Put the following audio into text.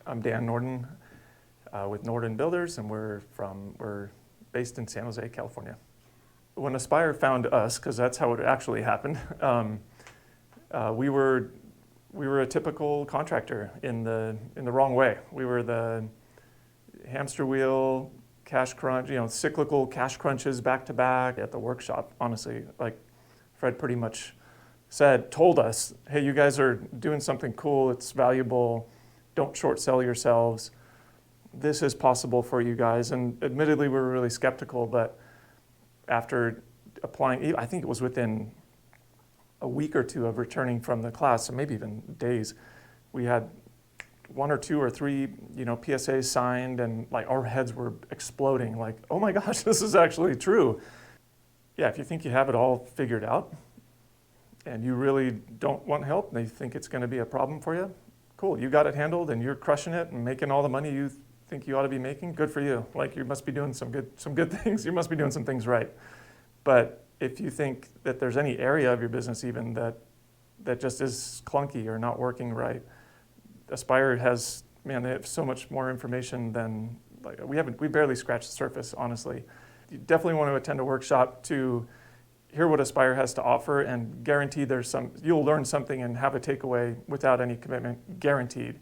I'm Dan Norden with Norden Builders, and we're based in San Jose, California. When Aspire found us, because that's how it actually happened, we were a typical contractor in the wrong way. We were the hamster wheel, cash crunch, cyclical cash crunches back to back at the workshop. Honestly, like Fred pretty much told us, hey, you guys are doing something cool, it's valuable, don't short sell yourselves. This is possible for you guys. And admittedly, we were really skeptical, but after applying, I think it was within a week or two of returning from the class, so maybe even days, we had 1 or 2 or 3, PSAs signed, and like our heads were exploding. Like, oh my gosh, this is actually true. Yeah, if you think you have it all figured out, and you really don't want help, and you think it's going to be a problem for you, cool, you got it handled, and you're crushing it and making all the money you think you ought to be making. Good for you. Like, you must be doing some good things. You must be doing some things right. But if you think that there's any area of your business even that just is clunky or not working right, Aspire has, they have so much more information than, like, we barely scratched the surface, honestly. You definitely want to attend a workshop to hear what Aspire has to offer, and guarantee you'll learn something and have a takeaway without any commitment, guaranteed.